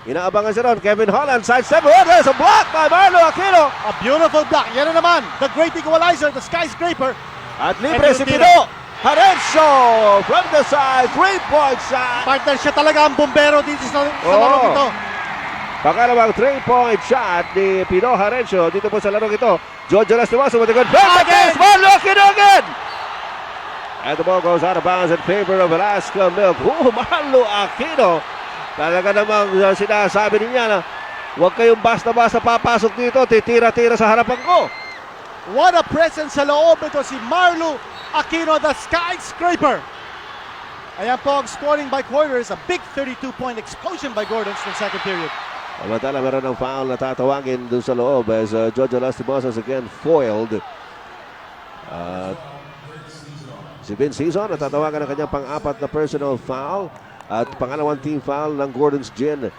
Inaabangan siya ron. Kevin Holland, sidestep. Oh, there's a block by Marlo Aquino. A beautiful block. Yan na naman, the great equalizer, the skyscraper. At libre si tira. Pino. Harencio from the side. 3-point shot. Partner, siya talaga ang bombero dito sa larong ito. Pangalawang 3-point shot ni Pino Harencio dito po sa larong ito. Jojo Lastimoso with a good pass against Marlo Aquino again. And the ball goes out of bounds in favor of Alaska Milk. Marlo Aquino. Talaga namang sinasabi niya na huwag kayong basta-basta papasok dito. Titira-tira sa harapan ko. What a presence sa loob ito si Marlo Aquino, the skyscraper. Ayan po ang scoring by quarters. A big 32-point explosion by Gordons in the second period. Samantala meron ng foul na tatawagin dun sa loob as Jojo Lastimoso again foiled. Si Vince Sison natatawagan ng kanyang pang-apat na personal foul at pangalawang team foul ng Gordon's Gin.